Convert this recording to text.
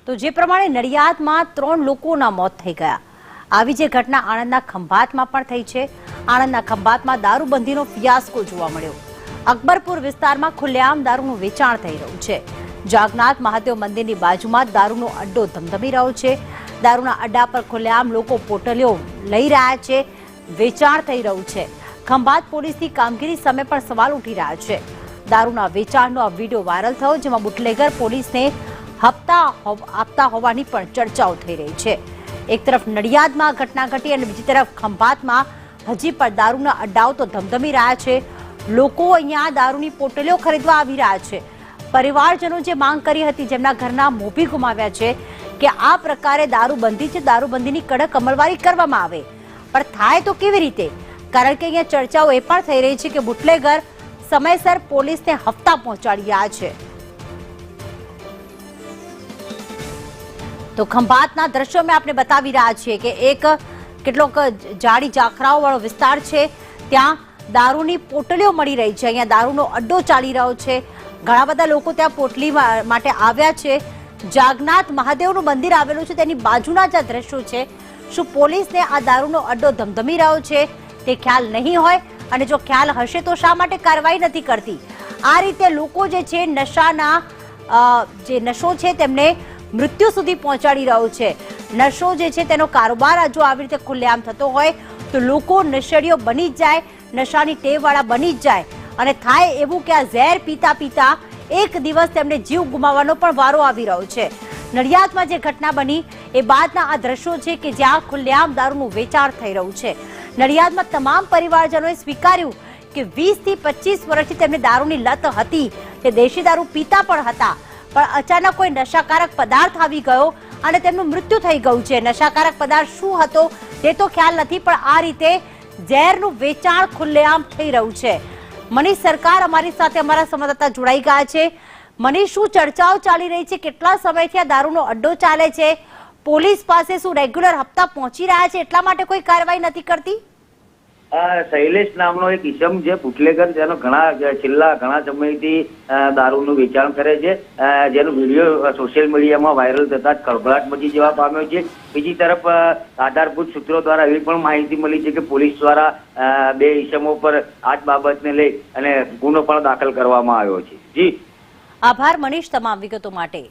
તો જે પ્રમાણે નડિયાદમાં 3 લોકોના મોત થઈ ગયા, આવી જે ઘટના આણંદના ખંભાતમાં પણ થઈ છે. આણંદના ખંભાતમાં દારૂબંધીનો ફિયાસ્કો જોવા મળ્યો. અકબરપુર વિસ્તારમાં ખુલ્લેઆમ દારૂનું વેચાણ થઈ રહ્યું છે. જાગનાથ મહાદેવ મંદિરની બાજુમાં દારૂનો અડ્ડો ધમધમી રહ્યો છે. દારૂના અડ્ડા પર ખુલ્લેઆમ લોકો પોટલીઓ લઈ રહ્યા છે, વેચાણ થઈ રહ્યું છે. ખંભાત પોલીસની કામગીરી સામે પણ સવાલ ઉઠી રહ્યા છે. દારૂના વેચાણનો આ વિડીયો વાયરલ થયો, જેમાં બુટલેગર પોલીસને હપ્તા આપતા હોવાની પણ ચર્ચાઓ થઈ રહી છે. એક તરફ નડિયાદમાં ઘટના ઘટી અને બીજી તરફ ખંભાતમાં હજી પણ દારૂના અડ્ડાઓ તો ધમધમી રહ્યા છે. લોકો અહીંયા દારૂની પોટલીઓ ખરીદવા આવી રહ્યા છે. પરિવારજનો જે માંગ કરી હતી, જેમના ઘરના મોભી ગુમાવ્યા છે, કે આ પ્રકારે દારૂબંધી છે, દારૂબંધીની કડક અમલવારી કરવામાં આવે, પણ થાય તો કેવી રીતે? કારણ કે અહીંયા ચર્ચાઓ એ પણ થઈ રહી છે કે બુટલેગર સમયસર પોલીસને હપ્તા પહોંચાડી રહ્યા છે. તો ખંભાતના દ્રશ્યો મેં આપને બતાવી રહ્યા છીએ કે એક કેટલોક જાડી ઝાખરાઓ વાળો વિસ્તાર છે, ત્યાં દારૂની પોટલીઓ મળી રહી છે. અહીંયા દારૂનો અડ્ડો ચાલી રહ્યો છે. ઘણા બધા લોકો ત્યાં પોટલી માટે આવ્યા છે. જાગનાથ મહાદેવનું મંદિર આવેલું છે, તેની બાજુના જે દ્રશ્યો છે, શું પોલીસને આ દારૂનો અડ્ડો ધમધમી રહ્યો છે તે ખ્યાલ નહીં હોય? અને જો ખ્યાલ હશે તો શા માટે કાર્યવાહી નથી કરતી? આ રીતે લોકો જે છે નશાના જે નશો છે તેમને મૃત્યુ સુધી પહોંચાડી રહ્યો છે. નશો જે છે તેનો કારોબાર જો આવી રીતે ખુલ્લેઆમ થતો હોય તો લોકો નશેડીઓ બની જ જાય, નશાની ટેવવાળા બની જ જાય, અને થાય એવું કે આ ઝેર પીતા પીતા એક દિવસ તેમને જીવ ગુમાવવાનો પણ વારો આવી રહ્યો છે. નડિયાદમાં જે ઘટના બની એ બાદના આ દ્રશ્યો છે કે જ્યાં ખુલ્લેઆમ દારૂનું વેચાણ થઈ રહ્યું છે. નડિયાદમાં તમામ પરિવારજનોએ સ્વીકાર્યું કે 20 થી 25 વર્ષથી તેમને દારૂની લત હતી, તે દેશી દારૂ પીતા પણ હતા, પણ અચાનક કોઈ નશાકારક પદાર્થ આવી ગયો અને તેમનું મૃત્યુ થઈ ગયું છે. નશાકારક પદાર્થ શું હતો તે તો ખ્યાલ નથી, પણ આ રીતે ઝેરનું વેચાણ ખુલ્લેઆમ થઈ રહ્યું છે. મનીષ સરકાર અમારી સાથે, અમારા સંવાદદાતા જોડાઈ ગયા છે. મનીષ, શું ચર્ચાઓ ચાલી રહી છે? કેટલા સમયથી આ દારૂનો અડ્ડો ચાલે છે? પોલીસ પાસે શું રેગ્યુલર હપ્તા પહોંચી રહ્યા છે, એટલા માટે કોઈ કાર્યવાહી નથી કરતી? શૈલેષ નામનો એક ઇસમ જે બુટલેગર, જેનો છેલ્લા ઘણા સમયથી દારૂનું વેચાણ કરે છે, જેનો વિડીયો સોશિયલ મીડિયામાં વાયરલ થતા જ ખળભળાટ મચી જવા પામ્યો છે. બીજી તરફ આધારભૂત સૂત્રો દ્વારા એવી પણ માહિતી મળી છે કે પોલીસ દ્વારા 2 ઇસમો પર આ જ બાબતને લઈ અને ગુનો પણ દાખલ કરવામાં આવ્યો છે. જી આભાર મનીષ તમામ વિગતો માટે.